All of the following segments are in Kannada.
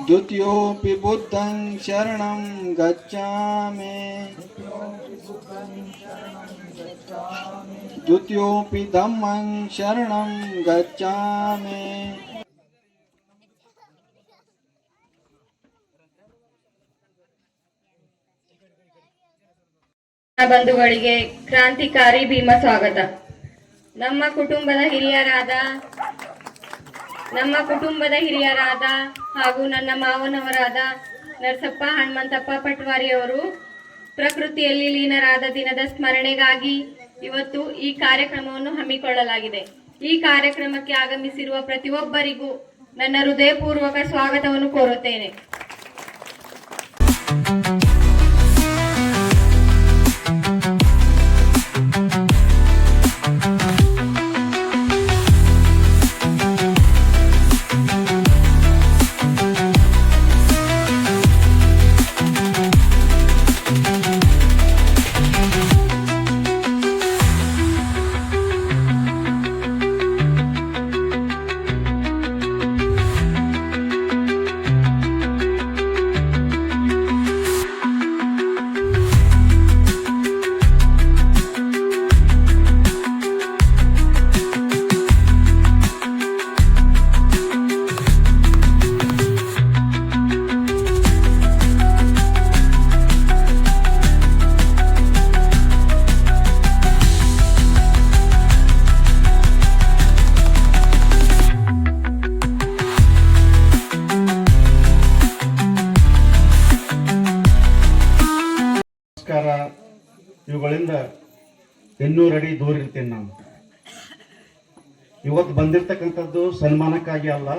द्वितीयोऽपि बुद्धं शरणं गच्छामि द्वितीयोऽपि धम्मं शरणं गच्छामि ಬಂಧುಗಳಿಗೆ ಕ್ರಾಂತಿಕಾರಿ ಭೀಮ ಸ್ವಾಗತ. ನಮ್ಮ ಕುಟುಂಬದ ಹಿರಿಯರಾದ ಹಾಗೂ ನನ್ನ ಮಾವನವರಾದ ನರಸಪ್ಪ ಹನುಮಂತಪ್ಪ ಪಟ್ವಾರಿ ಅವರು ಪ್ರಕೃತಿಯಲ್ಲಿ ಲೀನರಾದ ದಿನದ ಸ್ಮರಣೆಗಾಗಿ ಇವತ್ತು ಈ ಕಾರ್ಯಕ್ರಮವನ್ನು ಹಮ್ಮಿಕೊಳ್ಳಲಾಗಿದೆ. ಈ ಕಾರ್ಯಕ್ರಮಕ್ಕೆ ಆಗಮಿಸಿರುವ ಪ್ರತಿಯೊಬ್ಬರಿಗೂ ನನ್ನ ಹೃದಯಪೂರ್ವಕ ಸ್ವಾಗತವನ್ನು ಕೋರುತ್ತೇನೆ. ಇವುಗಳಿಂದ 800 ಅಡಿ ದೂರ ಇರ್ತೇನೆ ನಾನು. ಇವತ್ತು ಬಂದಿರತಕ್ಕಂಥದ್ದು ಸನ್ಮಾನಕ್ಕಾಗಿ ಅಲ್ಲ,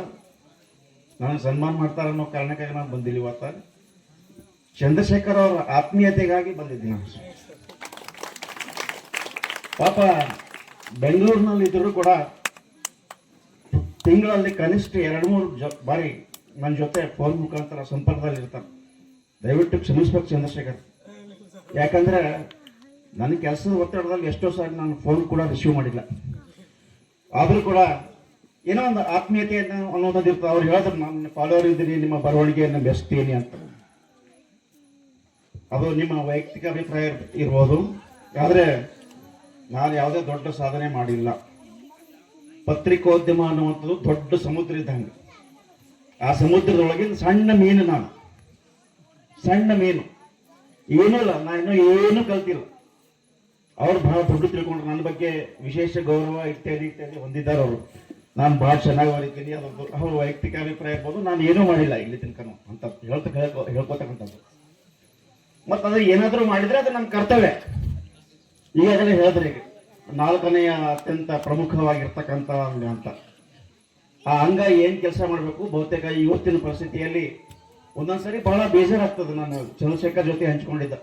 ನನಗೆ ಸನ್ಮಾನ ಮಾಡ್ತಾರೆ ಅನ್ನೋ ಕಾರಣಕ್ಕಾಗಿ ನಾನು ಬಂದಿಲ್ಲ. ಇವತ್ತು ಚಂದ್ರಶೇಖರ್ ಅವರ ಆತ್ಮೀಯತೆಗಾಗಿ ಬಂದಿದ್ದೀನಿ ನಾನು. ಪಾಪ ಬೆಂಗಳೂರಿನಲ್ಲಿ ಇದ್ರೂ ಕೂಡ ತಿಂಗಳಲ್ಲಿ ಕನಿಷ್ಠ 2-3 ಬಾರಿ ನನ್ನ ಜೊತೆ ಫೋನ್ ಮುಖಾಂತರ ಸಂಪರ್ಕದಲ್ಲಿ ಇರ್ತಾರೆ. ದಯವಿಟ್ಟು ಕ್ಷಮಿಸ್ಬೇಕು ಚಂದ್ರಶೇಖರ್, ಯಾಕಂದ್ರೆ ನನ್ನ ಕೆಲಸದ ಒತ್ತಡದಲ್ಲಿ ಎಷ್ಟೋ ಸಾರಿ ನಾನು ಫೋನ್ ಕೂಡ ರಿಸೀವ್ ಮಾಡಿಲ್ಲ. ಆದರೂ ಕೂಡ ಏನೋ ಒಂದು ಆತ್ಮೀಯತೆಯನ್ನು ಅನ್ನೋದು ಇರ್ತದೆ. ಅವ್ರು ಹೇಳಿದ್ರು, ನಾನು ಫಾಲೋವರ್ ಇದ್ದೀನಿ, ನಿಮ್ಮ ಬರವಣಿಗೆಯನ್ನು ಬೆಸ್ತೀನಿ ಅಂತ. ಅದು ನಿಮ್ಮ ವೈಯಕ್ತಿಕ ಅಭಿಪ್ರಾಯ ಇರ್ಬೋದು, ಆದರೆ ನಾನು ಯಾವುದೇ ದೊಡ್ಡ ಸಾಧನೆ ಮಾಡಿಲ್ಲ. ಪತ್ರಿಕೋದ್ಯಮ ಅನ್ನುವಂಥದ್ದು ದೊಡ್ಡ ಸಮುದ್ರ ಇದ್ದಂಗೆ. ಆ ಸಮುದ್ರದೊಳಗಿನ ಸಣ್ಣ ಮೀನು ನಾನು, ಸಣ್ಣ ಮೀನು, ಏನೂ ಇಲ್ಲ, ನಾನು ಏನೂ ಕಲ್ತಿಲ್ಲ. ಅವ್ರು ಬಹಳ ದೊಡ್ಡ ತಿಳ್ಕೊಂಡ್ರು, ನನ್ನ ಬಗ್ಗೆ ವಿಶೇಷ ಗೌರವ ಇತ್ಯಾದಿ ಹೊಂದಿದ್ದಾರೆ ಅವರು. ನಾನು ಬಹಳ ಚೆನ್ನಾಗಿ ಬರೀತೀನಿ, ಅದೊಂದು ಅವ್ರ ವೈಯಕ್ತಿಕ ಅಭಿಪ್ರಾಯ ಇರ್ಬೋದು. ನಾನು ಏನೂ ಮಾಡಿಲ್ಲ ಇಲ್ಲಿ ತನಕ ಅಂತ ಹೇಳ್ಕೊತಕ್ಕಂಥದ್ದು. ಮತ್ತು ಅದು ಏನಾದರೂ ಮಾಡಿದರೆ ಅದು ನನ್ನ ಕರ್ತವ್ಯ. ಈಗಾಗಲೇ ಹೇಳಿದ್ರೆ 4ನೆಯ ಅತ್ಯಂತ ಪ್ರಮುಖವಾಗಿರ್ತಕ್ಕಂಥ ಅಂಗ ಅಂತ. ಆ ಅಂಗ ಏನು ಕೆಲಸ ಮಾಡಬೇಕು, ಬಹುತೇಕ ಇವತ್ತಿನ ಪರಿಸ್ಥಿತಿಯಲ್ಲಿ ಒಂದೊಂದ್ಸರಿ ಬಹಳ ಬೇಜಾರಾಗ್ತದೆ. ನಾನು ಚಂದ್ರಶೇಖರ್ ಜೊತೆ ಹಂಚ್ಕೊಂಡಿದ್ದ,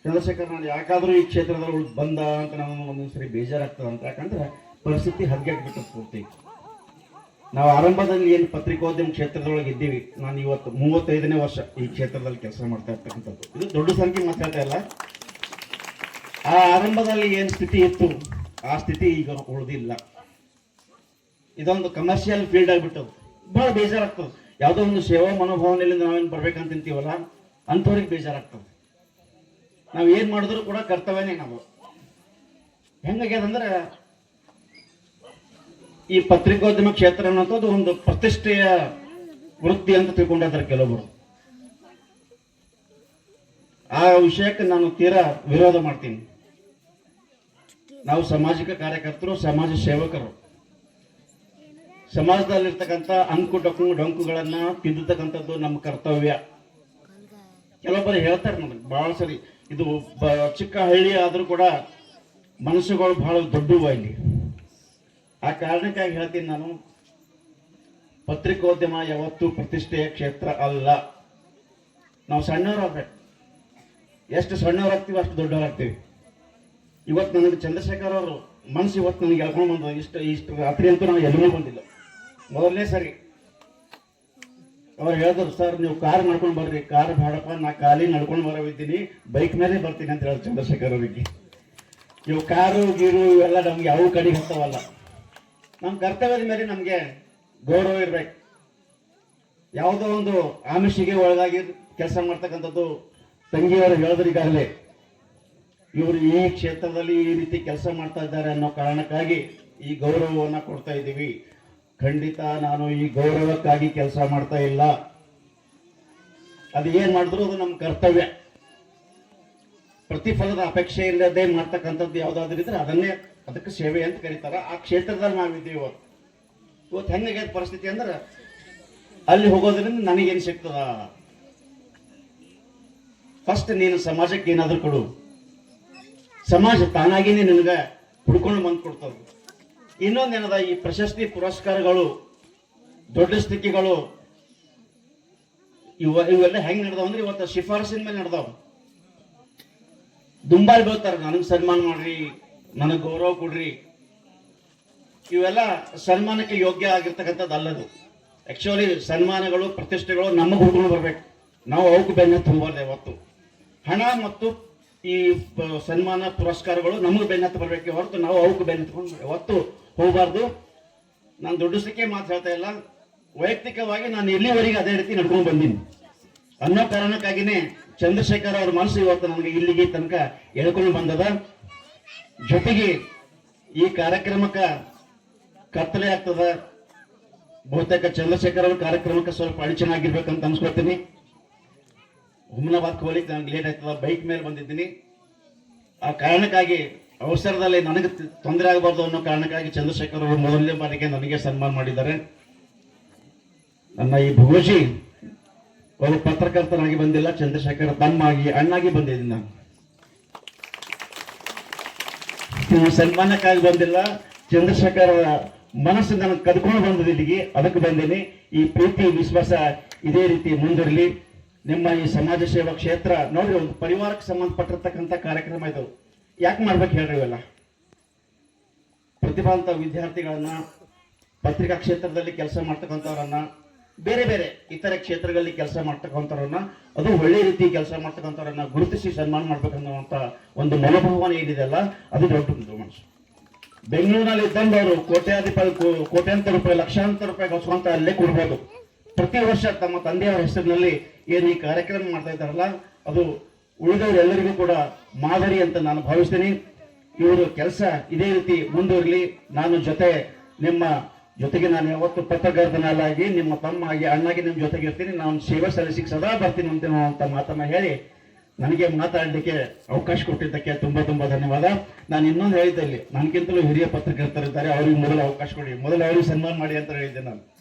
ಚಂದ್ರಶೇಖರ್ ನಾನು ಯಾಕಾದರೂ ಈ ಕ್ಷೇತ್ರದಲ್ಲಿ ಬಂದ ಅಂತ ನಾನು ಒಂದೊಂದ್ಸರಿ ಬೇಜಾರಾಗ್ತದೆ ಅಂತ. ಯಾಕಂದ್ರೆ ಪರಿಸ್ಥಿತಿ ಹದಗೆಟ್ಬಿಟ್ಟು ಪೂರ್ತಿ. ನಾವು ಆರಂಭದಲ್ಲಿ ಏನು ಪತ್ರಿಕೋದ್ಯಮ ಕ್ಷೇತ್ರದೊಳಗೆ ಇದ್ದೀವಿ, ನಾನು ಇವತ್ತು 35ನೇ ವರ್ಷ ಈ ಕ್ಷೇತ್ರದಲ್ಲಿ ಕೆಲಸ ಮಾಡ್ತಾ ಇರ್ತಕ್ಕಂಥದ್ದು. ಇದು ದೊಡ್ಡ ಸಂಖ್ಯೆ ಮಾತಾಡ್ತಾ ಇಲ್ಲ. ಆ ಆರಂಭದಲ್ಲಿ ಏನು ಸ್ಥಿತಿ ಇತ್ತು, ಆ ಸ್ಥಿತಿ ಈಗ ಉಳಿದಿಲ್ಲ. ಇದೊಂದು ಕಮರ್ಷಿಯಲ್ ಫೀಲ್ಡ್ ಆಗಿಬಿಟ್ಟದು. ಬಹಳ ಬೇಜಾರಾಗ್ತದೆ. ಯಾವುದೋ ಒಂದು ಸೇವಾ ಮನೋಭಾವನೆಯಲ್ಲಿ ನಾವೇನು ಬರ್ಬೇಕಂತೀವಲ್ಲ, ಅಂಥವ್ರಿಗೆ ಬೇಜಾರಾಗ್ತದೆ. ನಾವು ಏನು ಮಾಡಿದ್ರು ಕೂಡ ಕರ್ತವ್ಯನೇ. ನಾವು ಹೆಂಗಾಗ್ಯದಂದ್ರೆ, ಈ ಪತ್ರಿಕೋದ್ಯಮ ಕ್ಷೇತ್ರ ಅನ್ನೋದು ಒಂದು ಪ್ರತಿಷ್ಠೆಯ ವೃತ್ತಿ ಅಂತ ತಿಳ್ಕೊಂಡಿದ್ದಾರೆ ಕೆಲವೊಬ್ಬರು. ಆ ವಿಷಯಕ್ಕೆ ನಾನು ತೀರಾ ವಿರೋಧ ಮಾಡ್ತೀನಿ. ನಾವು ಸಾಮಾಜಿಕ ಕಾರ್ಯಕರ್ತರು, ಸಮಾಜ ಸೇವಕರು. ಸಮಾಜದಲ್ಲಿರ್ತಕ್ಕಂಥ ಡೊಂಕುಗಳನ್ನ ತಿದ್ದತಕ್ಕಂಥದ್ದು ನಮ್ಮ ಕರ್ತವ್ಯ. ಕೆಲವೊಬ್ಬರು ಹೇಳ್ತಾರೆ ನನಗೆ ಬಹಳ ಸರಿ, ಇದು ಚಿಕ್ಕ ಹಳ್ಳಿ ಆದರೂ ಕೂಡ ಮನಸ್ಸುಗಳು ಬಹಳ ದೊಡ್ಡವು ಇಲ್ಲಿ. ಆ ಕಾರಣಕ್ಕಾಗಿ ಹೇಳ್ತೀನಿ ನಾನು, ಪತ್ರಿಕೋದ್ಯಮ ಯಾವತ್ತೂ ಪ್ರತಿಷ್ಠೆಯ ಕ್ಷೇತ್ರ ಅಲ್ಲ. ನಾವು ಸಣ್ಣವರಾಗ್ಬೇಕು, ಎಷ್ಟು ಸಣ್ಣವರಾಗ್ತೀವಿ ಅಷ್ಟು ದೊಡ್ಡವರಾಗ್ತೀವಿ. ಇವತ್ತು ನನಗೆ ಚಂದ್ರಶೇಖರ್ ಅವರು ಮನಸ್ಸು ಇವತ್ತು ನನಗೆ ಎಳ್ಕೊಂಡು ಬಂದು ಇಷ್ಟು ರಾತ್ರಿ ಅಂತೂ ನಾವು ಎಲ್ಲರೂ ಬಂದಿಲ್ಲ. ಮೊದಲನೇ ಸರಿ ಅವ್ರು ಹೇಳಿದ್ರು, ಸರ್ ನೀವು ಕಾರ್ ನಡ್ಕೊಂಡು ಬರ್ರಿ. ಕಾರ್ ಬೇಡಪ್ಪ, ನಾ ಖಾಲಿ ನಡ್ಕೊಂಡು ಬರೋವಿದ್ದೀನಿ, ಬೈಕ್ ಮೇಲೆ ಬರ್ತೀನಿ ಅಂತ ಹೇಳಿದ್ರು ಚಂದ್ರಶೇಖರ್ ಅವರಿಗೆ. ಇವು ಕಾರು ಗೀರು ಇವೆಲ್ಲ ನಮ್ಗೆ ಯಾವ ಕಡೆಗೆ ಹತ್ತವಲ್ಲ. ನಮ್ಮ ಕರ್ತವ್ಯದ ಮೇಲೆ ನಮಗೆ ಗೌರವ ಇರ್ಬೇಕು. ಯಾವುದೋ ಒಂದು ಆಮಿಷಿಗೆ ಒಳಗಾಗಿ ಕೆಲಸ ಮಾಡ್ತಕ್ಕಂಥದ್ದು ತಂಗಿಯವರು ಹೇಳಿದ್ರಿಗಾಗಲೇ ಇವರು ಈ ಕ್ಷೇತ್ರದಲ್ಲಿ ಈ ರೀತಿ ಕೆಲಸ ಮಾಡ್ತಾ ಇದ್ದಾರೆ ಅನ್ನೋ ಕಾರಣಕ್ಕಾಗಿ ಈ ಗೌರವವನ್ನು ಕೊಡ್ತಾ ಇದ್ದೀವಿ. ಖಂಡಿತ ನಾನು ಈ ಗೌರವಕ್ಕಾಗಿ ಕೆಲಸ ಮಾಡ್ತಾ ಇಲ್ಲ. ಅದು ಏನ್ ಮಾಡಿದ್ರು ಅದು ನಮ್ಮ ಕರ್ತವ್ಯ. ಪ್ರತಿಫಲದ ಅಪೇಕ್ಷೆ ಇಲ್ಲದೆ ಮಾಡ್ತಕ್ಕಂಥದ್ದು ಯಾವ್ದಾದ್ರು ಇದ್ರೆ ಅದಕ್ಕೆ ಸೇವೆ ಅಂತ ಕರೀತಾರ. ಆ ಕ್ಷೇತ್ರದಲ್ಲಿ ನಾವಿದ್ದೀವಿ. ಇವತ್ತು ಹೆಂಗಾಗ್ಯದ ಪರಿಸ್ಥಿತಿ ಅಂದ್ರೆ ಅಲ್ಲಿ ಹೋಗೋದ್ರಿಂದ ನನಗೇನು ಸಿಗ್ತದ? ಫಸ್ಟ್ ನೀನು ಸಮಾಜಕ್ಕೆ ಏನಾದರೂ ಕೊಡು, ಸಮಾಜ ತಾನಾಗಿನೇ ನಿನಗೆ ಹುಡ್ಕೊಂಡು ಬಂದು ಕೊಡ್ತದೆ. ಇನ್ನೊಂದೇನದ, ಈ ಪ್ರಶಸ್ತಿ ಪುರಸ್ಕಾರಗಳು, ದೊಡ್ಡ ಸ್ಥಿತಿಗಳು ಇವೆಲ್ಲ ಹೆಂಗ್ ನಡೆದಾವ ಅಂದ್ರೆ ಇವತ್ತು ಶಿಫಾರಸಿನ ಮೇಲೆ ನಡೆದಾವ. ದುಂಬಾಲ್ ಬೀಳ್ತಾರೆ, ನನಗೆ ಸನ್ಮಾನ ಮಾಡ್ರಿ, ನನಗೆ ಗೌರವ ಕೊಡ್ರಿ. ಇವೆಲ್ಲ ಸನ್ಮಾನಕ್ಕೆ ಯೋಗ್ಯ ಆಗಿರ್ತಕ್ಕಂಥದ್ದು ಅಲ್ಲದು. ಆಕ್ಚುಲಿ ಸನ್ಮಾನಗಳು, ಪ್ರತಿಷ್ಠೆಗಳು ನಮಗೆ ಹುಡ್ಕೊಂಡು ಬರ್ಬೇಕು. ನಾವು ಅವಕ್ಕೆ ಬೆನ್ನ ತುಂಬಾರ್ದು. ಯಾವತ್ತು ಹಣ ಮತ್ತು ಈ ಸನ್ಮಾನ ಪುರಸ್ಕಾರಗಳು ನಮಗೆ ಬೆನ್ನತ್ತು ಬರಬೇಕೆ ಹೊರತು ನಾವು ಅವಕ್ಕೆ ಬೆನ್ನತ್ಕೊಂಡು ಯಾವತ್ತು ಹೋಗಬಾರ್ದು. ನಾನು ದೊಡ್ಡಸಕ್ಕೆ ಮಾತು ಹೇಳ್ತಾ ಇಲ್ಲ, ವೈಯಕ್ತಿಕವಾಗಿ ನಾನು ಇಲ್ಲಿವರೆಗೆ ಅದೇ ರೀತಿ ನಡ್ಕೊಂಡು ಬಂದೀನಿ ಅನ್ನೋ ಕಾರಣಕ್ಕಾಗಿನೇ ಚಂದ್ರಶೇಖರ್ ಅವ್ರ ಮನಸ್ಸು ಇವತ್ತು ನನಗೆ ಇಲ್ಲಿಗೆ ತನಕ ಎಳ್ಕೊಂಡು ಬಂದದ. ಜೊತೆಗೆ ಈ ಕಾರ್ಯಕ್ರಮಕ್ಕೆ ಕತ್ತಲೆ ಆಗ್ತದ. ಬಹುತೇಕ ಚಂದ್ರಶೇಖರ್ ಅವ್ರ ಕಾರ್ಯಕ್ರಮಕ್ಕೆ ಸ್ವಲ್ಪ ಅಡಚಣೆ ಆಗಿರ್ಬೇಕಂತ ಅನ್ಸ್ಕೊಳ್ತೀನಿ. ಹುಮ್ನಾಬಾದ್ಗೆ ಹೋಗ್ಲಿಕ್ಕೆ ನನಗೆ ಲೇಟ್ ಆಯ್ತದ, ಬೈಕ್ ಮೇಲೆ ಬಂದಿದ್ದೀನಿ. ಆ ಕಾರಣಕ್ಕಾಗಿ ಅವಸರದಲ್ಲಿ ನನಗೆ ತೊಂದರೆ ಆಗಬಾರ್ದು ಅನ್ನೋ ಕಾರಣಕ್ಕಾಗಿ ಚಂದ್ರಶೇಖರ್ ಅವರು ಮೊದಲನೇ ಬಾರಿಗೆ ನನಗೆ ಸನ್ಮಾನ ಮಾಡಿದ್ದಾರೆ. ನನ್ನ ಈ ಭೋಜಿ ಒಬ್ಬ ಪತ್ರಕರ್ತನಾಗಿ ಬಂದಿಲ್ಲ, ಚಂದ್ರಶೇಖರ್ ತಮ್ಮಾಗಿ ಅಣ್ಣಾಗಿ ಬಂದಿದ್ದೀನಿ. ನಾನು ಸನ್ಮಾನಕ್ಕಾಗಿ ಬಂದಿಲ್ಲ, ಚಂದ್ರಶೇಖರ್ ಮನಸ್ಸು ನನಗೆ ಕದ್ಕೊಂಡು ಬಂದದ ಇಲ್ಲಿಗೆ, ಅದಕ್ಕೆ ಬಂದೇನೆ. ಈ ಪ್ರೀತಿ ವಿಶ್ವಾಸ ಇದೇ ರೀತಿ ಮುಂದುವರಲಿ. ನಿಮ್ಮ ಈ ಸಮಾಜ ಸೇವಾ ಕ್ಷೇತ್ರ ನೋಡ್ರಿ, ಒಂದು ಪರಿವಾರಕ್ಕೆ ಸಂಬಂಧಪಟ್ಟಿರ್ತಕ್ಕಂಥ ಕಾರ್ಯಕ್ರಮ ಇದು. ಯಾಕೆ ಮಾಡ್ಬೇಕು ಹೇಳ್ರಿ? ಇವೆಲ್ಲ ಪ್ರತಿಭಾವಂತ ವಿದ್ಯಾರ್ಥಿಗಳನ್ನ, ಪತ್ರಿಕಾ ಕ್ಷೇತ್ರದಲ್ಲಿ ಕೆಲಸ ಮಾಡ್ತಕ್ಕಂಥವ್ರನ್ನ, ಬೇರೆ ಬೇರೆ ಇತರೆ ಕ್ಷೇತ್ರಗಳಲ್ಲಿ ಕೆಲಸ ಮಾಡ್ತಕ್ಕಂಥವ್ರನ್ನ, ಅದು ಒಳ್ಳೆ ರೀತಿ ಕೆಲಸ ಮಾಡ್ತಕ್ಕಂಥವ್ರನ್ನ ಗುರುತಿಸಿ ಸನ್ಮಾನ ಮಾಡ್ಬೇಕನ್ನುವಂತ ಒಂದು ಮನೋಭಾವನೆ ಏನಿದೆಯಲ್ಲ, ಅದು ದೊಡ್ಡ ಮನಸ್ಸು. ಬೆಂಗಳೂರಿನಲ್ಲಿ ಇದ್ದಂದವರು ಕೋಟ್ಯಾಂತರ ರೂಪಾಯಿ, ಲಕ್ಷಾಂತರ ರೂಪಾಯಿ ಗಳಿಸುವಂತ ಅಲ್ಲೇ ಕೊಡ್ಬೋದು. ಪ್ರತಿ ವರ್ಷ ತಮ್ಮ ತಂದೆಯವರ ಹೆಸರಿನಲ್ಲಿ ಏನು ಈ ಕಾರ್ಯಕ್ರಮ ಮಾಡ್ತಾ ಇದ್ದಾರಲ್ಲ, ಅದು ಉಳಿದವರೆಲ್ಲರಿಗೂ ಕೂಡ ಮಾದರಿ ಅಂತ ನಾನು ಭಾವಿಸ್ತೀನಿ. ಇವರು ಕೆಲಸ ಇದೇ ರೀತಿ ಮುಂದುವರಲಿ. ನಾನು ನಿಮ್ಮ ಜೊತೆಗೆ ನಾನು ಯಾವತ್ತು ಪತ್ರಕರ್ತನಾಗಿ, ನಿಮ್ಮ ತಮ್ಮ ಆಗಿ, ಅಣ್ಣಾಗಿ ನಿಮ್ಮ ಜೊತೆಗೆ ಇರ್ತೀನಿ. ನಾನು ಸೇವೆ ಸಲ್ಲಿಸಿಗೆ ಸದಾ ಬರ್ತೀನಿ ಅಂತ ಮಾತನ್ನ ಹೇಳಿ ನನಗೆ ಮಾತಾಡಲಿಕ್ಕೆ ಅವಕಾಶ ಕೊಟ್ಟಿದ್ದಕ್ಕೆ ತುಂಬಾ ತುಂಬಾ ಧನ್ಯವಾದ. ನಾನು ಇನ್ನೊಂದು ಹೇಳಿದ್ದೆ, ಇಲ್ಲಿ ನನಗಿಂತಲೂ ಹಿರಿಯ ಪತ್ರಕರ್ತರಿದ್ದಾರೆ, ಅವ್ರಿಗೆ ಮೊದಲು ಅವಕಾಶ ಕೊಡಿ, ಮೊದಲು ಅವ್ರಿಗೆ ಸನ್ಮಾನ ಮಾಡಿ ಅಂತ ಹೇಳಿದ್ದೆ.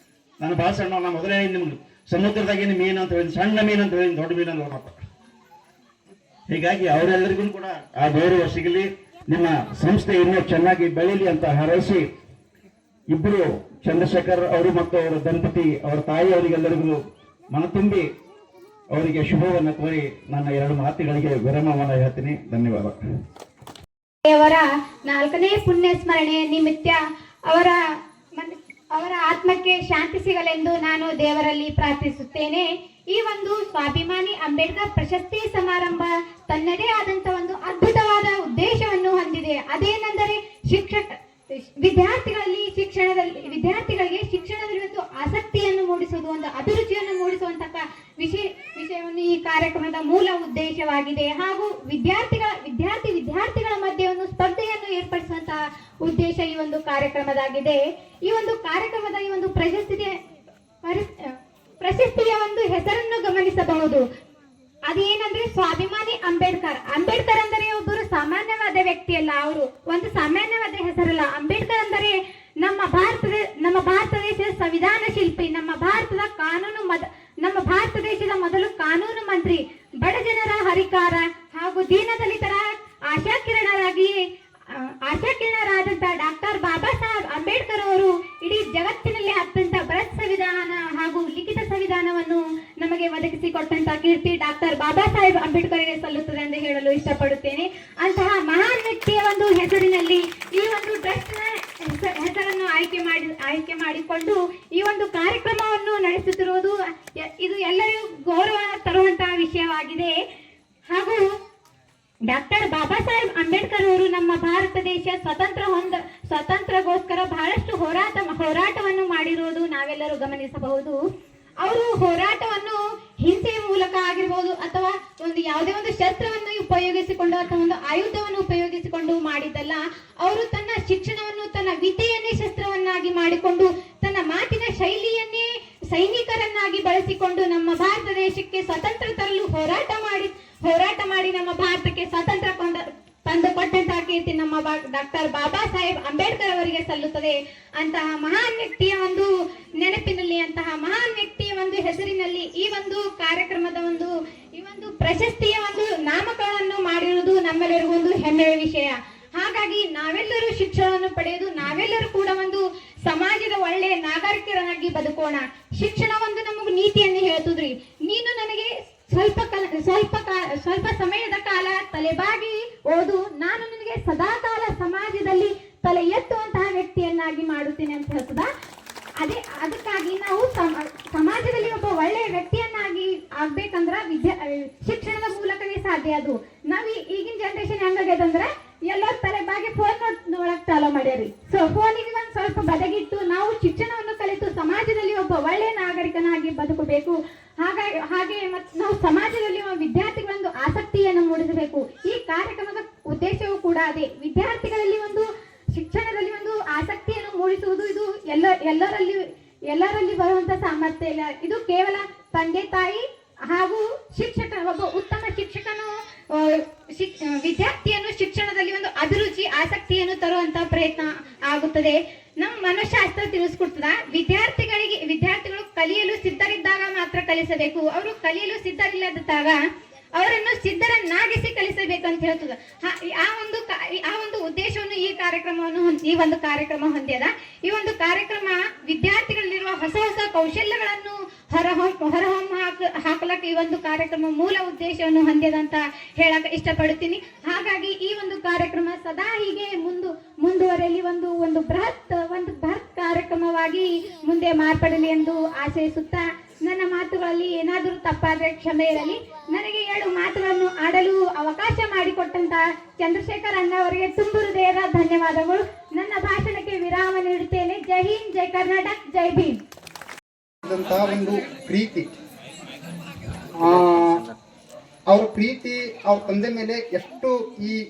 ನಾನು ಬಹಳ ಸಣ್ಣ, ನಾನು ಮೊದಲೇ ಹೇಳಿ ನಿಮ್ಗೆ ಸಮುದ್ರದಾಗಿ ಮೀನು ಅಂತ ಹೇಳಿದ್, ಸಣ್ಣ ಮೀನು ಅಂತ ಹೇಳಿದ್, ದೊಡ್ಡ ಮೀನು ನೋಡಪ್ಪ. ಹೀಗಾಗಿ ಅವರೆಲ್ಲರಿಗೂ ಕೂಡ ಆ ಗೌರವ ಸಿಗಲಿ, ನಿಮ್ಮ ಸಂಸ್ಥೆ ಇನ್ನೂ ಚೆನ್ನಾಗಿ ಬೆಳೀಲಿ ಅಂತ ಹಾರೈಸಿ, ಇಬ್ಬರು ಚಂದ್ರಶೇಖರ್ ಅವರು ಮತ್ತು ಅವರ ದಂಪತಿ, ಅವರ ತಾಯಿ ಅವರಿಗೆಲ್ಲರಿಗೂ ಮನತುಂಬಿ ಅವರಿಗೆ ಶುಭವನ್ನು ಕೋರಿ ನನ್ನ ಎರಡು ಮಾತುಗಳಿಗೆ ವಿರಾಮವನ್ನು ಹೇಳ್ತೀನಿ. ಧನ್ಯವಾದ. ಅವರ 4ನೇ ಪುಣ್ಯ ಸ್ಮರಣೆ ನಿಮಿತ್ತ ಅವರ ಆತ್ಮಕ್ಕೆ ಶಾಂತಿ ಸಿಗಲೆಂದು ನಾನು ದೇವರಲ್ಲಿ ಪ್ರಾರ್ಥಿಸುತ್ತೇನೆ. ಈ ಒಂದು ಸ್ವಾಭಿಮಾನಿ ಅಂಬೇಡ್ಕರ್ ಪ್ರಶಸ್ತಿ ಸಮಾರಂಭ ತನ್ನದೇ ಆದಂತ ಒಂದು ಅದ್ಭುತವಾದ ಉದ್ದೇಶವನ್ನು ಹೊಂದಿದೆ. ಅದೇನೆಂದರೆ ವಿದ್ಯಾರ್ಥಿಗಳಿಗೆ ಶಿಕ್ಷಣದಲ್ಲಿ ಒಂದು ಆಸಕ್ತಿಯನ್ನು ಮೂಡಿಸುವುದು, ಒಂದು ಅಭಿರುಚಿಯನ್ನು ಮೂಡಿಸುವಂತಹ ವಿಷಯವನ್ನು ಈ ಕಾರ್ಯಕ್ರಮದ ಮೂಲ ಉದ್ದೇಶವಾಗಿದೆ. ಹಾಗೂ ವಿದ್ಯಾರ್ಥಿಗಳ ಮಧ್ಯೆ ಒಂದು ಸ್ಪರ್ಧೆಯನ್ನು ಏರ್ಪಡಿಸುವಂತಹ ಉದ್ದೇಶ ಈ ಒಂದು ಕಾರ್ಯಕ್ರಮದಾಗಿದೆ. ಈ ಒಂದು ಕಾರ್ಯಕ್ರಮದ ಈ ಒಂದು ಪ್ರಶಸ್ತಿಯ ಒಂದು ಹೆಸರನ್ನು ಗಮನಿಸಬಹುದು. ಅದೇನಂದ್ರೆ ಸ್ವಾಭಿಮಾನಿ ಅಂಬೇಡ್ಕರ್. ಅಂಬೇಡ್ಕರ್ ಅಂದರೆ ಒಬ್ಬರು ಸಾಮಾನ್ಯವಾದ ವ್ಯಕ್ತಿಯಲ್ಲ, ಅವರು ಒಂದು ಸಾಮಾನ್ಯವಾದ ಹೆಸರಲ್ಲ. ಅಂಬೇಡ್ಕರ್ ಅಂದರೆ ನಮ್ಮ ಭಾರತ ದೇಶದ ಸಂವಿಧಾನ ಶಿಲ್ಪಿ, ನಮ್ಮ ಭಾರತ ದೇಶದ ಮೊದಲು ಕಾನೂನು ಮಂತ್ರಿ, ಬಡ ಜನರ ಹರಿಕಾರ ಹಾಗೂ ದೀನದಲಿತರ ಆಶಾಕಿರಣರಾದಂತಹ ಡಾಕ್ಟರ್ ಬಾಬಾ ಸಾಹೇಬ್ ಅಂಬೇಡ್ಕರ್ ಅವರು ಇಡೀ ಜಗತ್ತಿನಲ್ಲಿ ಅತ್ಯಂತ ಬೃಹತ್ ಸಂವಿಧಾನ ಹಾಗೂ ಲಿಖಿತ ಸಂವಿಧಾನವನ್ನು ನಮಗೆ ಒದಗಿಸಿಕೊಟ್ಟಂತಹ ಕೀರ್ತಿ ಡಾಕ್ಟರ್ ಬಾಬಾ ಸಾಹೇಬ್ ಅಂಬೇಡ್ಕರ್ಗೆ ಸಲ್ಲುತ್ತದೆ ಎಂದು ಹೇಳಲು ಇಷ್ಟಪಡುತ್ತೇನೆ. ಅಂತಹ ಮಹಾನ್ ವ್ಯಕ್ತಿಯ ಒಂದು ಹೆಸರಿನಲ್ಲಿ ಈ ಒಂದು ಟ್ರಸ್ಟ್ ಹೆಸರನ್ನು ಆಯ್ಕೆ ಮಾಡಿಕೊಂಡು ಈ ಒಂದು ಕಾರ್ಯಕ್ರಮವನ್ನು ನಡೆಸುತ್ತಿರುವುದು ಇದು ಎಲ್ಲರಿಗೂ ಗೌರವ ತರುವಂತಹ ವಿಷಯವಾಗಿದೆ. ಹಾಗೂ ಡಾಕ್ಟರ್ ಬಾಬಾ ಸಾಹೇಬ್ ಅಂಬೇಡ್ಕರ್ ಅವರು ನಮ್ಮ ಭಾರತ ದೇಶ ಸ್ವಾತಂತ್ರ್ಯಕ್ಕೋಸ್ಕರ ಬಹಳಷ್ಟು ಹೋರಾಟವನ್ನು ಮಾಡಿರುವುದು ನಾವೆಲ್ಲರೂ ಗಮನಿಸಬಹುದು. ಅವರು ಹೋರಾಟವನ್ನು ಹಿಂಸೆಯ ಮೂಲಕ ಆಗಿರ್ಬೋದು ಅಥವಾ ಒಂದು ಯಾವುದೇ ಒಂದು ಶಸ್ತ್ರವನ್ನು ಉಪಯೋಗಿಸಿಕೊಂಡು ಅಥವಾ ಒಂದು ಆಯುಧವನ್ನು ಉಪಯೋಗಿಸಿಕೊಂಡು ಮಾಡಿದ್ದಲ್ಲ. ಅವರು ತನ್ನ ಶಿಕ್ಷಣವನ್ನು, ತನ್ನ ವಿದ್ಯೆಯನ್ನೇ ಶಸ್ತ್ರವನ್ನಾಗಿ ಮಾಡಿಕೊಂಡು, ತನ್ನ ಮಾತಿನ ಶೈಲಿಯನ್ನೇ ಸೈನಿಕರನ್ನಾಗಿ ಬಳಸಿಕೊಂಡು ನಮ್ಮ ಭಾರತ ದೇಶಕ್ಕೆ ಸ್ವತಂತ್ರ ತರಲು ಹೋರಾಟ ಮಾಡಿ ನಮ್ಮ ಭಾರತಕ್ಕೆ ಸ್ವಾತಂತ್ರ್ಯ ತಂದುಕೊಟ್ಟಂತಹ ಕೀರ್ತಿ ನಮ್ಮ ಡಾಕ್ಟರ್ ಬಾಬಾ ಸಾಹೇಬ್ ಅಂಬೇಡ್ಕರ್ ಅವರಿಗೆ ಸಲ್ಲುತ್ತದೆ. ಅಂತಹ ಮಹಾನ್ ವ್ಯಕ್ತಿಯ ಒಂದು ನೆನಪಿನಲ್ಲಿ, ಅಂತಹ ಮಹಾನ್ ವ್ಯಕ್ತಿಯ ಒಂದು ಹೆಸರಿನಲ್ಲಿ ಈ ಒಂದು ಕಾರ್ಯಕ್ರಮದ ಈ ಒಂದು ಪ್ರಶಸ್ತಿಯ ಒಂದು ನಾಮಕರಣವನ್ನು ಮಾಡಿರುವುದು ನಮ್ಮೆಲ್ಲರಿಗೂ ಒಂದು ಹೆಮ್ಮೆಯ ವಿಷಯ. ಹಾಗಾಗಿ ನಾವೆಲ್ಲರೂ ಶಿಕ್ಷಣವನ್ನು ಪಡೆಯುವುದು, ನಾವೆಲ್ಲರೂ ಕೂಡ ಒಂದು ಸಮಾಜದ ಒಳ್ಳೆಯ ನಾಗರಿಕರನ್ನಾಗಿ ಬದುಕೋಣ. ಶಿಕ್ಷಣ ಒಂದು ನಮಗೂ ನೀತಿಯನ್ನು ಹೇಳ್ತದ್ರಿ. ನೀನು ನನಗೆ ಸ್ವಲ್ಪ ಸಮಯದ ಕಾಲ ತಲೆಬಾಗಿ ಓದು, ನಾನು ನಿನಗೆ ಸದಾಕಾಲ ಸಮಾಜದಲ್ಲಿ ತಲೆ ಎತ್ತುವಂತಹ ವ್ಯಕ್ತಿಯನ್ನಾಗಿ ಮಾಡುತ್ತೇನೆ ಅಂತ ಹೇಳ್ತದ. ಅದಕ್ಕಾಗಿ ನಾವು ಸಮಾಜದಲ್ಲಿ ಒಬ್ಬ ಒಳ್ಳೆಯ ವ್ಯಕ್ತಿಯನ್ನಾಗಿ ಆಗ್ಬೇಕಂದ್ರ ಶಿಕ್ಷಣದ ಮೂಲಕವೇ ಸಾಧ್ಯ. ಅದು ನಾವ್ ಈಗಿನ ಜನರೇಷನ್ ಹೆಂಗಾಗ್ಯದಂದ್ರ ಎಲ್ಲರೂ ತಲೆ ಬಾಗಿ ಫೋನ್ ನೋಡಕ್ ಚಾಲೂ ಮಾಡ್ಯಾರಿ. ಸೊ ಫೋನಿಗೆ ಒಂದ್ ಸ್ವಲ್ಪ ಬದಗಿಟ್ಟು ನಾವು ಶಿಕ್ಷಣವನ್ನು ಕಲಿತು ಸಮಾಜದಲ್ಲಿ ಒಬ್ಬ ಒಳ್ಳೆಯ ನಾಗರಿಕನಾಗಿ ಬದುಕಬೇಕು. ಹಾಗೆ ನಾವು ಸಮಾಜದಲ್ಲಿ ವಿದ್ಯಾರ್ಥಿಗಳೊಂದು ಆಸಕ್ತಿಯನ್ನು ಮೂಡಿಸಬೇಕು. ಈ ಕಾರ್ಯಕ್ರಮದ ಉದ್ದೇಶವೂ ಕೂಡ ಅದೇ, ವಿದ್ಯಾರ್ಥಿಗಳಲ್ಲಿ ಒಂದು ಶಿಕ್ಷಣದಲ್ಲಿ ಒಂದು ಆಸಕ್ತಿಯನ್ನು ಮೂಡಿಸುವುದು. ಇದು ಎಲ್ಲರಲ್ಲಿ ಬರುವಂತ ಸಾಮರ್ಥ್ಯ ಇಲ್ಲ. ಇದು ಕೇವಲ ತಂದೆ ತಾಯಿ ಹಾಗೂ ಒಬ್ಬ ಉತ್ತಮ ಶಿಕ್ಷಕನು ವಿದ್ಯಾರ್ಥಿಯನ್ನು ಶಿಕ್ಷಣದಲ್ಲಿ ಒಂದು ಅಭಿರುಚಿ, ಆಸಕ್ತಿಯನ್ನು ತರುವಂತ ಪ್ರಯತ್ನ ಆಗುತ್ತದೆ. ನಮ್ಮ ಮನಃಶಾಸ್ತ್ರ ತಿಳಿಸ್ಕೊಡ್ತದ, ವಿದ್ಯಾರ್ಥಿಗಳು ಕಲಿಯಲು ಸಿದ್ಧರಿದ್ದಾಗ ಮಾತ್ರ ಕಲಿಸಬೇಕು. ಅವರು ಕಲಿಯಲು ಸಿದ್ಧರಿಲ್ಲದಾಗ ಅವರನ್ನು ಸಿದ್ಧರನ್ನಾಗಿಸಿ ಕಲಿಸಬೇಕಂತ ಹೇಳ್ತದ. ಆ ಒಂದು ಉದ್ದೇಶವನ್ನು ಈ ಒಂದು ಕಾರ್ಯಕ್ರಮ ಹೊಂದ್ಯದ. ಈ ಒಂದು ಕಾರ್ಯಕ್ರಮ ವಿದ್ಯಾರ್ಥಿಗಳಲ್ಲಿರುವ ಹೊಸ ಕೌಶಲ್ಯಗಳನ್ನು ಹಾಕಲಕ್ಕೆ ಈ ಒಂದು ಕಾರ್ಯಕ್ರಮ ಮೂಲ ಉದ್ದೇಶವನ್ನು ಹೊಂದ್ಯದ ಅಂತ ಹೇಳಕ್ ಇಷ್ಟಪಡುತ್ತೀನಿ. ಹಾಗಾಗಿ ಈ ಒಂದು ಕಾರ್ಯಕ್ರಮ ಸದಾ ಹೀಗೆ ಮುಂದುವರೆಯಲಿ, ಒಂದು ಬೃಹತ್ ಕಾರ್ಯಕ್ರಮವಾಗಿ ಮುಂದೆ ಮಾರ್ಪಡಲಿ ಎಂದು ಆಶಯಿಸುತ್ತಾ, ನನ್ನ ಮಾತುಗಳಲ್ಲಿ ಏನಾದರೂ ತಪ್ಪಾದರೆ ಕ್ಷಮೆ ಇರಲಿ. ನನಗೆ 7 ಮಾತುಗಳನ್ನು ಆಡಲು ಅವಕಾಶ ಮಾಡಿಕೊಟ್ಟಂತ ಚಂದ್ರಶೇಖರ್ ಅಣ್ಣ ಅವರಿಗೆ ತುಂಬು ಹೃದಯದ ಧನ್ಯವಾದಗಳು. ನನ್ನ ಭಾಷಣಕ್ಕೆ ವಿರಾಮ ನೀಡುತ್ತೇನೆ. ಜೈ ಹಿಂದ್, ಜೈ ಕರ್ನಾಟಕ, ಜೈ ಭೀಮ್. ಒಂದು ಪ್ರೀತಿ, ಅವ್ರ ಪ್ರೀತಿ ಅವ್ರ ತಂದೆ ಮೇಲೆ ಎಷ್ಟು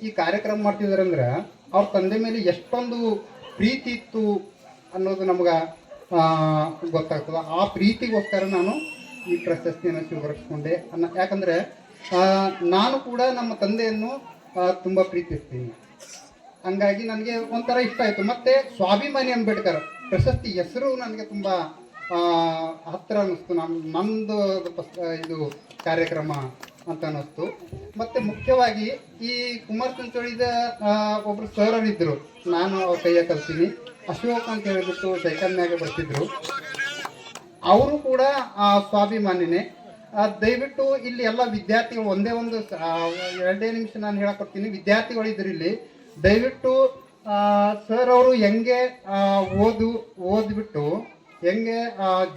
ಈ ಕಾರ್ಯಕ್ರಮ ಮಾಡ್ತಿದಾರಂದ್ರೆ ಅವ್ರ ತಂದೆ ಮೇಲೆ ಎಷ್ಟೊಂದು ಪ್ರೀತಿ ಇತ್ತು ಅನ್ನೋದು ನಮ್ಗೆ ಗೊತ್ತಾಗ್ತದೆ. ಆ ಪ್ರೀತಿಗೋಸ್ಕರ ನಾನು ಈ ಪ್ರಶಸ್ತಿಯನ್ನು ಸ್ವೀಕರಿಸ್ಕೊಂಡೆ. ಯಾಕಂದರೆ ನಾನು ಕೂಡ ನಮ್ಮ ತಂದೆಯನ್ನು ತುಂಬ ಪ್ರೀತಿಸ್ತೀನಿ. ಹಂಗಾಗಿ ನನಗೆ ಒಂಥರ ಇಷ್ಟ ಆಯಿತು. ಮತ್ತು ಸ್ವಾಭಿಮಾನಿ ಅಂಬೇಡ್ಕರ್ ಪ್ರಶಸ್ತಿ ಹೆಸರು ನನಗೆ ತುಂಬ ಹತ್ತಿರ ಅನ್ನಿಸ್ತು. ನಮ್ಮದು ಇದು ಕಾರ್ಯಕ್ರಮ ಅಂತ ಅನ್ನಿಸ್ತು. ಮತ್ತು ಮುಖ್ಯವಾಗಿ ಈ ಕುಮಾರ್ ಚಿಂಚೋಳಿದ ಒಬ್ಬರು ಸರ್ ಇದ್ದರು, ನಾನು ಅವ್ರ ಕೈಯ ಕಲ್ತೀನಿ, ಅಶೋಕ್ ಅಂತ ಹೇಳಿಬಿಟ್ಟು ಸೈಕಲ್ ಮ್ಯಾಗೆ ಬರ್ತಿದ್ರು. ಅವರು ಕೂಡ ಸ್ವಾಭಿಮಾನಿನೇ. ದಯವಿಟ್ಟು ಇಲ್ಲಿ ಎಲ್ಲ ವಿದ್ಯಾರ್ಥಿಗಳು ಒಂದೇ ಒಂದು 2 ನಿಮಿಷ ನಾನು ಹೇಳಕೊಡ್ತೀನಿ. ವಿದ್ಯಾರ್ಥಿಗಳು ಇದ್ರು ಇಲ್ಲಿ, ದಯವಿಟ್ಟು ಸರ್ ಅವರು ಹೆಂಗೆ ಓದ್ಬಿಟ್ಟು ಹೆಂಗೆ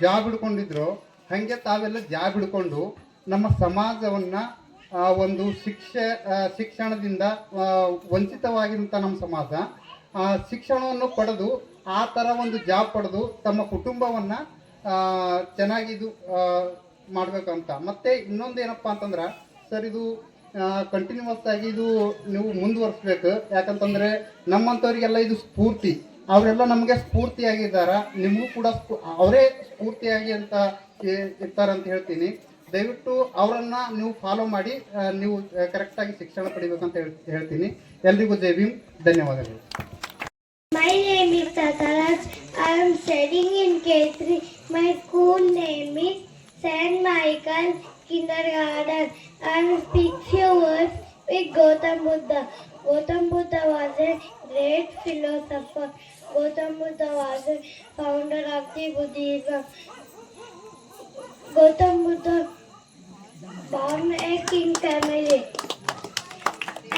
ಜಾಬ್ ಹಿಡ್ಕೊಂಡಿದ್ರು ಹಾಗೆ ತಾವೆಲ್ಲ ಜಾಬ್ ಹಿಡ್ಕೊಂಡು ನಮ್ಮ ಸಮಾಜವನ್ನು ಒಂದು ಶಿಕ್ಷಣದಿಂದ ವಂಚಿತವಾಗಿರುವಂಥ ನಮ್ಮ ಸಮಾಜ ಶಿಕ್ಷಣವನ್ನು ಪಡೆದು ಆ ಥರ ಒಂದು ಜಾಬ್ ಪಡೆದು ತಮ್ಮ ಕುಟುಂಬವನ್ನು ಚೆನ್ನಾಗಿ ಇದು ಮಾಡಬೇಕಂತ. ಮತ್ತು ಇನ್ನೊಂದು ಏನಪ್ಪ ಅಂತಂದ್ರೆ ಸರ್, ಇದು ಕಂಟಿನ್ಯೂಸ್ ಆಗಿ ಇದು ನೀವು ಮುಂದುವರಿಸ್ಬೇಕು. ಯಾಕಂತಂದರೆ ನಮ್ಮಂಥವ್ರಿಗೆಲ್ಲ ಇದು ಸ್ಫೂರ್ತಿ. ಅವರೆಲ್ಲ ನಮಗೆ ಸ್ಫೂರ್ತಿಯಾಗಿದ್ದಾರೆ, ನಿಮಗೂ ಕೂಡ ಅವರೇ ಸ್ಫೂರ್ತಿಯಾಗಿ ಅಂತ ಇರ್ತಾರಂತ ಹೇಳ್ತೀನಿ. ದಯವಿಟ್ಟು ಅವರನ್ನು ನೀವು ಫಾಲೋ ಮಾಡಿ ನೀವು ಕರೆಕ್ಟಾಗಿ ಶಿಕ್ಷಣ ಪಡಿಬೇಕಂತ ಹೇಳ್ತೀನಿ. ಎಲ್ರಿಗೂ ಜೈ ಭೀಮ್, ಧನ್ಯವಾದಗಳು. My name is Tataraj. I am studying in K3. My school name is St. Michael Kindergarten. I will speak few words with Gautam Buddha. Gautam Buddha was a great philosopher. Gautam Buddha was a founder of the Buddhism. Gautam Buddha born a king family.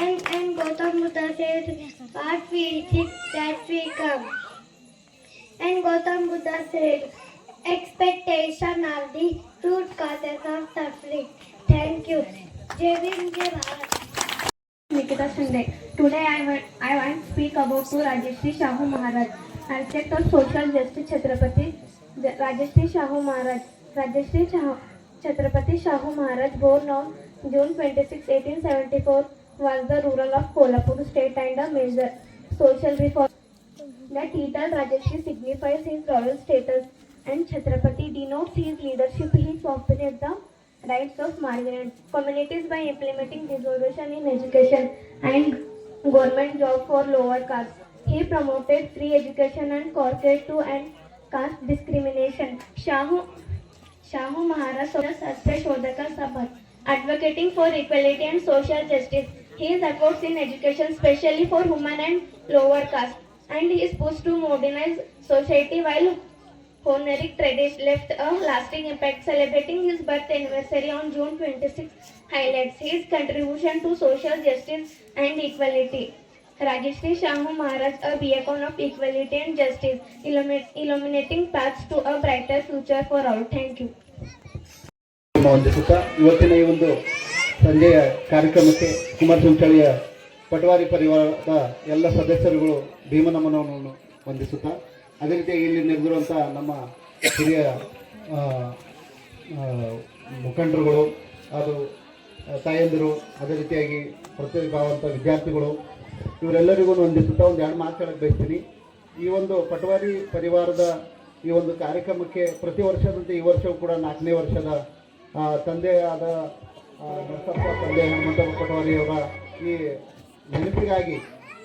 And Gautam Buddha said, what we think that we come. And Gautam Buddha said, expectation are the root causes of suffering. Thank you. Jai Bhim, Jai Bharat. Nikita Shinde. Today I want to speak about to Rajeshri Shahu Maharaj, architect of social justice Chhatrapati Rajeshri Shahu Maharaj. Rajashri Chhatrapati Shahu Maharaj, born on June 26, 1874, was the ruler of Kolhapur state and a major social reformer. The title Rajashri signifies his royal status and Chhatrapati denotes his leadership. He championed the rights of marginal communities by implementing reservation in education and government job for lower castes. He promoted free education and corporate to end caste discrimination. Shahu Maharaj Satya Shodhaka Sabha, advocating for equality and social justice. His efforts in education, especially for women and lower caste, and his push to modernize society while honoring tradition left a lasting impact. Celebrating his birth anniversary on June 26 highlights his contribution to social justice and equality. Rajashri Shahu Maharaj, a beacon of equality and justice, illuminating paths to a brighter future for all. Thank you. ವಂದಿಸುತ್ತಾ ಇವತ್ತಿನ ಈ ಒಂದು ಸಂಜೆಯ ಕಾರ್ಯಕ್ರಮಕ್ಕೆ ಕುಮಾರಸುಂಚಳಿಯ ಪಟವಾರಿ ಪರಿವಾರದ ಎಲ್ಲ ಸದಸ್ಯರುಗಳು ಭೀಮನಮನವನ್ನು ವಂದಿಸುತ್ತಾ, ಅದೇ ರೀತಿಯಾಗಿ ಇಲ್ಲಿ ನೆರೆದಿರುವಂಥ ನಮ್ಮ ಹಿರಿಯ ಮುಖಂಡರುಗಳು, ಅದು ತಾಯಂದಿರು, ಅದೇ ರೀತಿಯಾಗಿ ಪ್ರತಿಭಾವಂತ ವಿದ್ಯಾರ್ಥಿಗಳು, ಇವರೆಲ್ಲರಿಗೂ ವಂದಿಸುತ್ತಾ ಒಂದು ಎರಡು ಮಾತು ಹೇಳಕ್ಕೆ ಬಯಸ್ತೀನಿ. ಈ ಒಂದು ಪಟವಾರಿ ಪರಿವಾರದ ಈ ಒಂದು ಕಾರ್ಯಕ್ರಮಕ್ಕೆ ಪ್ರತಿ ವರ್ಷದಂತೆ ಈ ವರ್ಷವೂ ಕೂಡ 4ನೇ ವರ್ಷದ ತಂದೆಯಾದ ನರಸಪ್ಪ ತಂದೆ ಹನುಮಂತಪ್ಪ ಪಟವಾರಿಯವರ ಈ ನೆನಪಿಗಾಗಿ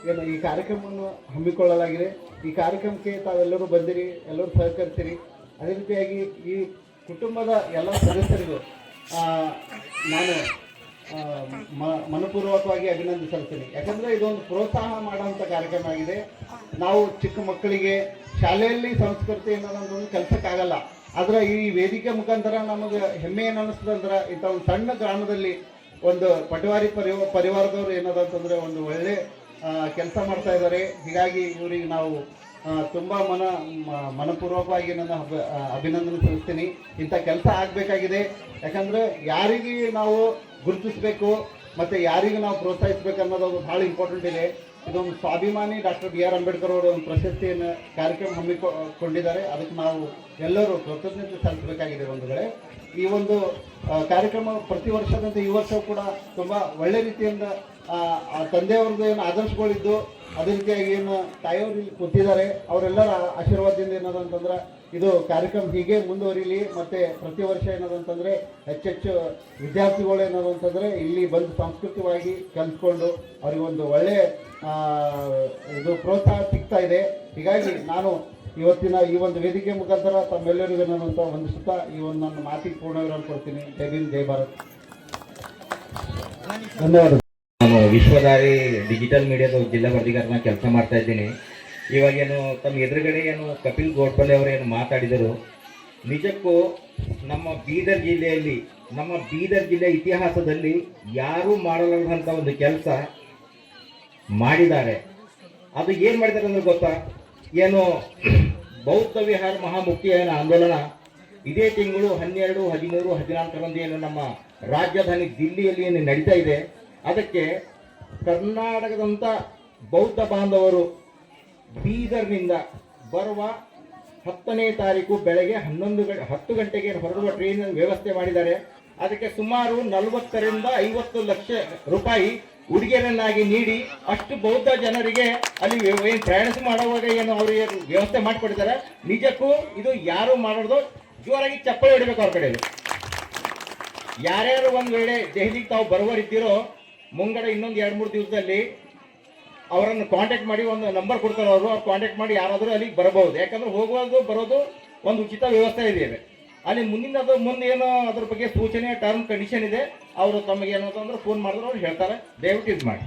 ಏನು ಈ ಕಾರ್ಯಕ್ರಮವನ್ನು ಹಮ್ಮಿಕೊಳ್ಳಲಾಗಿದೆ. ಈ ಕಾರ್ಯಕ್ರಮಕ್ಕೆ ತಾವೆಲ್ಲರೂ ಬಂದಿರಿ, ಎಲ್ಲರೂ ಸಹಕರಿಸಿರಿ. ಅದೇ ರೀತಿಯಾಗಿ ಈ ಕುಟುಂಬದ ಎಲ್ಲ ಸದಸ್ಯರಿಗೂ ನಾನು ಮನಪೂರ್ವಕವಾಗಿ ಅಭಿನಂದಿಸುತ್ತೇನೆ. ಯಾಕಂದರೆ ಇದೊಂದು ಪ್ರೋತ್ಸಾಹ ಮಾಡುವಂಥ ಕಾರ್ಯಕ್ರಮ ಆಗಿದೆ. ನಾವು ಚಿಕ್ಕ ಮಕ್ಕಳಿಗೆ ಶಾಲೆಯಲ್ಲಿ ಸಂಸ್ಕೃತಿ ಅನ್ನೋದೊಂದು ಕೆಲಸಕ್ಕಾಗಲ್ಲ, ಆದರೆ ಈ ವೇದಿಕೆ ಮುಖಾಂತರ ನಮಗೆ ಹೆಮ್ಮೆ ಏನು ಅನ್ನಿಸ್ತದಂದ್ರೆ ಇಂಥ ಒಂದು ಸಣ್ಣ ಗ್ರಾಮದಲ್ಲಿ ಒಂದು ಪಟವಾರಿ ಪರಿವಾರದವರು ಏನದಂತಂದರೆ ಒಂದು ಒಳ್ಳೆ ಕೆಲಸ ಮಾಡ್ತಾ ಇದ್ದಾರೆ. ಹೀಗಾಗಿ ಇವರಿಗೆ ನಾವು ತುಂಬ ಮನಪೂರ್ವಕವಾಗಿ ನನ್ನ ಅಭಿನಂದನೆ ಸಲ್ಲಿಸ್ತೀನಿ. ಇಂಥ ಕೆಲಸ ಆಗಬೇಕಾಗಿದೆ. ಯಾಕಂದರೆ ಯಾರಿಗೆ ನಾವು ಗುರುತಿಸಬೇಕು ಮತ್ತು ಯಾರಿಗೆ ನಾವು ಪ್ರೋತ್ಸಾಹಿಸಬೇಕು ಅನ್ನೋದು ಭಾಳ ಇಂಪಾರ್ಟೆಂಟ್ ಇದೆ. ಇದೊಂದು ಸ್ವಾಭಿಮಾನಿ ಡಾಕ್ಟರ್ BR ಅಂಬೇಡ್ಕರ್ ಅವರು ಒಂದು ಪ್ರಶಸ್ತಿಯನ್ನು ಕಾರ್ಯಕ್ರಮ ಹಮ್ಮಿಕೊಂಡಿದ್ದಾರೆ. ಅದಕ್ಕೆ ನಾವು ಎಲ್ಲರೂ ಕೃತಜ್ಞತೆ ಸಲ್ಲಿಸಬೇಕಾಗಿದೆ. ಒಂದು ಕಡೆ ಈ ಒಂದು ಕಾರ್ಯಕ್ರಮ ಪ್ರತಿ ವರ್ಷದಂತೆ ಈ ವರ್ಷವೂ ಕೂಡ ತುಂಬ ಒಳ್ಳೆ ರೀತಿಯಿಂದ ಆ ತಂದೆಯವ್ರದ್ದು ಏನು ಆದರ್ಶಗಳಿದ್ದು, ಅದೇ ರೀತಿಯಾಗಿ ಏನು ತಾಯಿಯವರು ಇಲ್ಲಿ ಕೂತಿದ್ದಾರೆ ಅವರೆಲ್ಲರ ಆಶೀರ್ವಾದದಿಂದ ಏನದಂತಂದ್ರೆ ಇದು ಕಾರ್ಯಕ್ರಮ ಹೀಗೆ ಮುಂದುವರಿಲಿ. ಮತ್ತು ಪ್ರತಿ ವರ್ಷ ಏನದಂತಂದರೆ ಹೆಚ್ಚೆಚ್ಚು ವಿದ್ಯಾರ್ಥಿಗಳು ಏನದಂತಂದರೆ ಇಲ್ಲಿ ಬಂದು ಸಾಂಸ್ಕೃತಿಕವಾಗಿ ಕಲಿತ್ಕೊಂಡು ಅವರಿಗೊಂದು ಒಳ್ಳೆ ಇದು ಪ್ರೋತ್ಸಾಹ ಸಿಗ್ತಾ ಇದೆ. ಹೀಗಾಗಿ ನಾನು ಇವತ್ತಿನ ಈ ಒಂದು ವೇದಿಕೆ ಮುಖಾಂತರ ತಮ್ಮೆಲ್ಲರಿಗೂ ಏನಂತ ವಂದಿಸುತ್ತಾ ಈ ಒಂದು ನನ್ನ ಮಾತಿಗೆ ಪೂರ್ಣವಿರಾಮ ಕೊಡ್ತೀನಿ. ಜೈ ಭೀಮ್, ಜೈ ಭಾರತ್. ಧನ್ಯವಾದ. ನಾನು ವಿಶ್ವಧಾರಿ ಡಿಜಿಟಲ್ ಮೀಡಿಯಾದ ಜಿಲ್ಲಾ ವರದಿಗಾರನ ಕೆಲಸ ಮಾಡ್ತಾ ಇದ್ದೀನಿ. ಇವಾಗೇನು ತಮ್ಮ ಎದುರುಗಡೆ ಏನು ಕಪಿಲ್ ಗೋಡ್ಪಲ್ಲೆ ಅವರೇನು ಮಾತಾಡಿದರು, ನಿಜಕ್ಕೂ ನಮ್ಮ ಬೀದರ್ ಜಿಲ್ಲೆಯ ಇತಿಹಾಸದಲ್ಲಿ ಯಾರೂ ಮಾಡಲಾರದಂಥ ಒಂದು ಕೆಲಸ ಮಾಡಿದ್ದಾರೆ. ಅದು ಏನು ಮಾಡಿದ್ದಾರೆ ಅಂದ್ರೆ ಗೊತ್ತಾ, ಏನು ಬೌದ್ಧ ವಿಹಾರ ಮಹಾಮುಕ್ತಿಯನ ಆಂದೋಲನ ಇದೇ ತಿಂಗಳು 12, 13, 14ರಂದು ಏನು ನಮ್ಮ ರಾಜಧಾನಿ ದಿಲ್ಲಿಯಲ್ಲಿ ಏನು ನಡೀತಾ ಇದೆ, ಅದಕ್ಕೆ ಕರ್ನಾಟಕದಂಥ ಬೌದ್ಧ ಬಾಂಧವರು ಬೀದರ್ನಿಂದ ಬರುವ 10ನೇ ತಾರೀಕು ಬೆಳಗ್ಗೆ 10 ಗಂಟೆಗೆ ಹೊರಡುವ ಟ್ರೈನ್ ವ್ಯವಸ್ಥೆ ಮಾಡಿದ್ದಾರೆ. ಅದಕ್ಕೆ ಸುಮಾರು 40 ರಿಂದ 50 ಲಕ್ಷ ರೂಪಾಯಿ ಉಡುಗೊರೆಯನ್ನಾಗಿ ನೀಡಿ ಅಷ್ಟು ಬೌದ್ಧ ಜನರಿಗೆ ಅಲ್ಲಿ ಏನು ಪ್ರಯಾಣ ಮಾಡುವಾಗ ಏನು ಅವರಿಗೆ ವ್ಯವಸ್ಥೆ ಮಾಡಿಕೊಟ್ಟಿದ್ದಾರೆ. ನಿಜಕ್ಕೂ ಇದು ಯಾರು ಮಾಡೋದು, ಜೋರಾಗಿ ಚಪ್ಪಲಿ ಹೊಡಿಬೇಕು ಅವ್ರ ಕಡೆ. ಯಾರ್ಯಾರು ಒಂದು ವೇಳೆ ದೆಹಲಿಗೆ ತಾವು ಬರುವರಿದ್ದೀರೋ ಮುಂಗಡೆ ಇನ್ನೊಂದು 2-3 ದಿವಸದಲ್ಲಿ ಅವರನ್ನು ಕಾಂಟ್ಯಾಕ್ಟ್ ಮಾಡಿ ಒಂದು ನಂಬರ್ ಕೊಡ್ತಾರೆ. ಅವ್ರು ಕಾಂಟ್ಯಾಕ್ಟ್ ಮಾಡಿ ಯಾರಾದರೂ ಅಲ್ಲಿಗೆ ಬರಬಹುದು. ಯಾಕಂದ್ರೆ ಹೋಗುವುದು ಬರೋದು ಒಂದು ಉಚಿತ ವ್ಯವಸ್ಥೆ ಇದೆ ಅಲ್ಲಿ. ಮುಂದೆ ಏನೋ ಅದ್ರ ಬಗ್ಗೆ ಸೂಚನೆ ಟರ್ಮ್ ಕಂಡೀಷನ್ ಇದೆ. ಅವರು ತಮಗೆ ಏನೋ ಅಂದ್ರೆ ಫೋನ್ ಮಾಡಿದ್ರೆ ಅವ್ರು ಹೇಳ್ತಾರೆ. ದಯವಿಟ್ಟು ಇದು ಮಾಡಿ.